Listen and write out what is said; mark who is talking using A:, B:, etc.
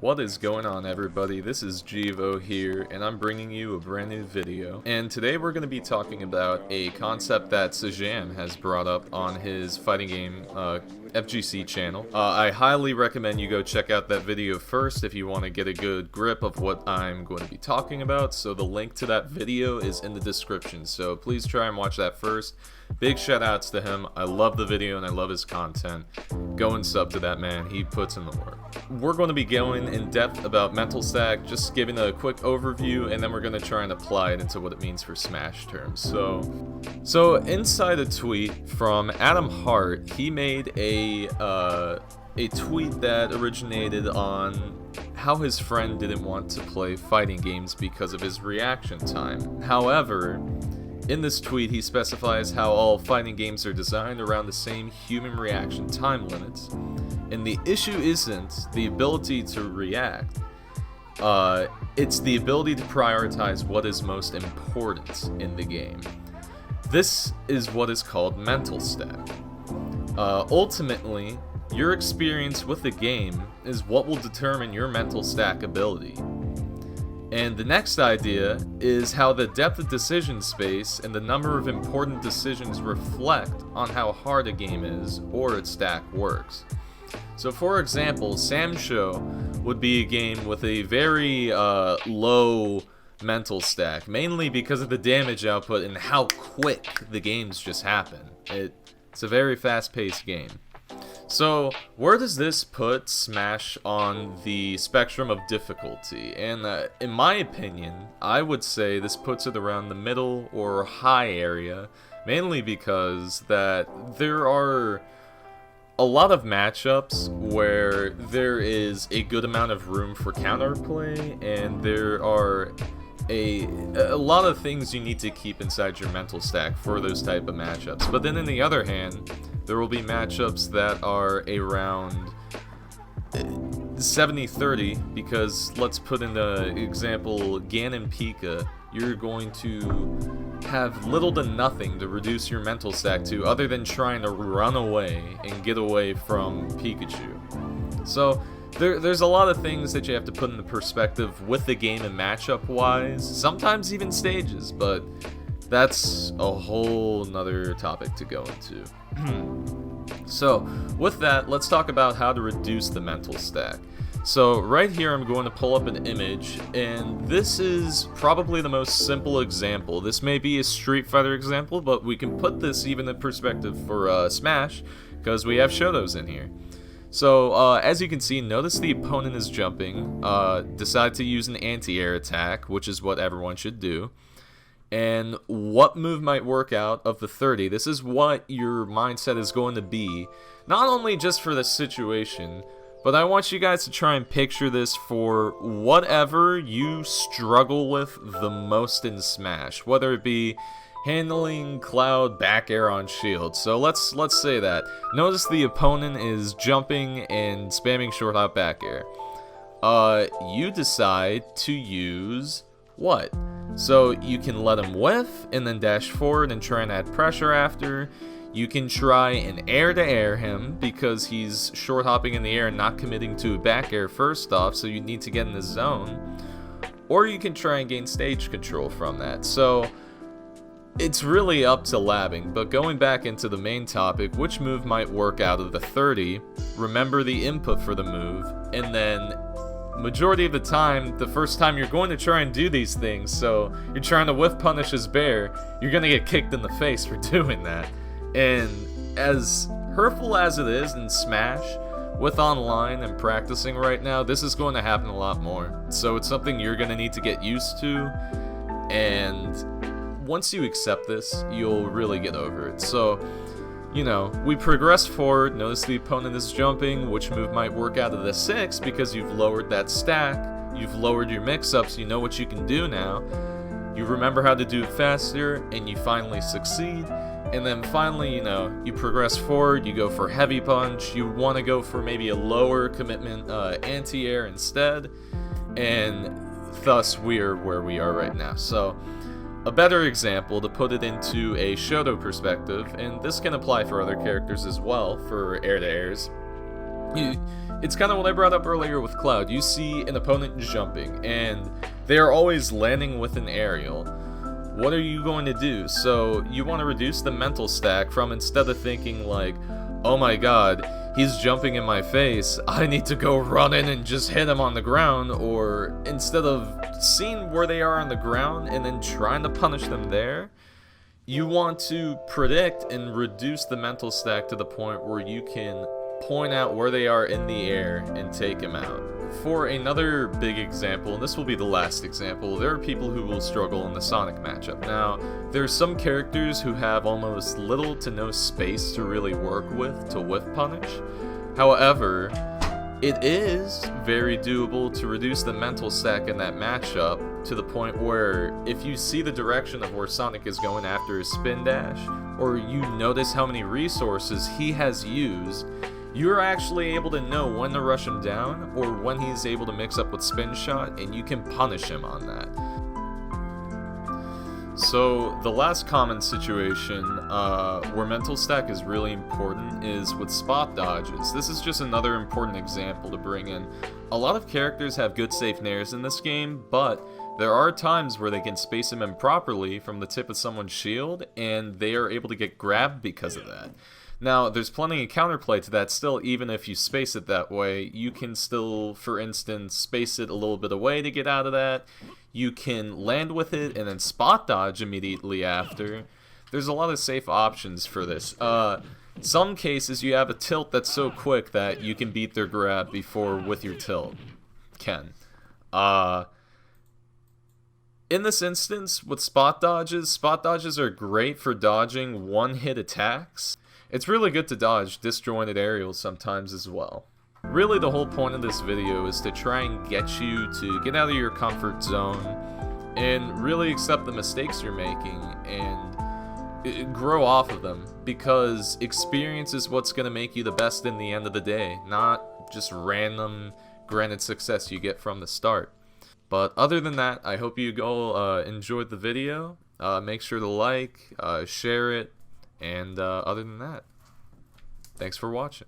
A: What is going on, everybody? This is Jivo here, and I'm bringing you a brand new video. And today we're going to be talking about a concept that Sajam has brought up on his fighting game FGC channel. I highly recommend you go check out that video first if you want to get a good grip of what I'm going to be talking about. So the link to that video is in the description, so please try and watch that first. Big shout outs to him. I love the video and I love his content. Go and sub to that man, he puts in the work. We're going to be going in depth about mental stack, just giving a quick overview, and then we're going to try and apply it into what it means for Smash terms. So inside a tweet from Adam Hart, he made a tweet that originated on how his friend didn't want to play fighting games because of his reaction time. However, in this tweet, he specifies how all fighting games are designed around the same human reaction time limits, and the issue isn't the ability to react, it's the ability to prioritize what is most important in the game. This is what is called mental stack. Ultimately, your experience with the game is what will determine your mental stack ability. And the next idea is how the depth of decision space and the number of important decisions reflect on how hard a game is or its stack works. So for example, Sam Show would be a game with a very low mental stack, mainly because of the damage output and how quick the games just happen. It's a very fast-paced game. So, where does this put Smash on the spectrum of difficulty? And in my opinion, I would say this puts it around the middle or high area, mainly because that there are a lot of matchups where there is a good amount of room for counterplay, and there are a lot of things you need to keep inside your mental stack for those type of matchups. But then on the other hand, there will be matchups that are around 70-30, because let's put in the example Ganon Pika. You're going to have little to nothing to reduce your mental stack to other than trying to run away and get away from Pikachu. So there's a lot of things that you have to put into perspective with the game and matchup wise, sometimes even stages, but that's a whole nother topic to go into. So with that, let's talk about how to reduce the mental stack. So right here I'm going to pull up an image, and this is probably the most simple example. This may be a Street Fighter example, but we can put this even in perspective for Smash, because we have Shotos in here. So, as you can see, notice the opponent is jumping, decide to use an anti-air attack, which is what everyone should do. And what move might work out of the 30? This is what your mindset is going to be, not only just for this situation, but I want you guys to try and picture this for whatever you struggle with the most in Smash, whether it be handling Cloud back air on shield. So let's say that. Notice the opponent is jumping and spamming short hop back air. You decide to use what? So you can let him whiff and then dash forward and try and add pressure after. You can try and air to air him because he's short hopping in the air and not committing to a back air first off, so you need to get in the zone. Or you can try and gain stage control from that. So it's really up to labbing, but going back into the main topic, which move might work out of the 30, remember the input for the move, and then majority of the time, the first time you're going to try and do these things, so you're trying to whiff punish his bear, you're going to get kicked in the face for doing that. And as hurtful as it is in Smash, with online and practicing right now, this is going to happen a lot more. So it's something you're going to need to get used to, and once you accept this, you'll really get over it. So, you know, we progress forward. Notice the opponent is jumping. Which move might work out of the 6 because you've lowered that stack. You've lowered your mix-ups. You know what you can do now. You remember how to do it faster, and you finally succeed. And then finally, you know, you progress forward. You go for heavy punch. You want to go for maybe a lower commitment anti-air instead. And thus, we're where we are right now. So a better example, to put it into a Shoto perspective, and this can apply for other characters as well, for air-to-airs, It's kind of what I brought up earlier with Cloud. You see an opponent jumping, and they are always landing with an aerial. What are you going to do? So you want to reduce the mental stack from, instead of thinking like, oh my god, he's jumping in my face, I need to go run in and just hit him on the ground, or instead of seeing where they are on the ground and then trying to punish them there, you want to predict and reduce the mental stack to the point where you can point out where they are in the air and take them out. For another big example, and this will be the last example, there are people who will struggle in the Sonic matchup. Now, there's some characters who have almost little to no space to really work with to whiff punish. However, it is very doable to reduce the mental stack in that matchup to the point where if you see the direction of where Sonic is going after his spin dash, or you notice how many resources he has used, you're actually able to know when to rush him down or when he's able to mix up with spin shot, and you can punish him on that. So the last common situation where mental stack is really important is with spot dodges. This is just another important example to bring in. A lot of characters have good safe nairs in this game, but there are times where they can space him improperly from the tip of someone's shield, and they are able to get grabbed because of that. Now, there's plenty of counterplay to that still. Even if you space it that way, you can still, for instance, space it a little bit away to get out of that. You can land with it and then spot dodge immediately after. There's a lot of safe options for this. Some cases you have a tilt that's so quick that you can beat their grab before with your tilt. In this instance, with spot dodges are great for dodging one-hit attacks. It's really good to dodge disjointed aerials sometimes as well. Really, the whole point of this video is to try and get you to get out of your comfort zone and really accept the mistakes you're making and grow off of them, because experience is what's going to make you the best in the end of the day, not just random granted success you get from the start. But other than that, I hope you all enjoyed the video. Make sure to like, share it, and other than that, thanks for watching.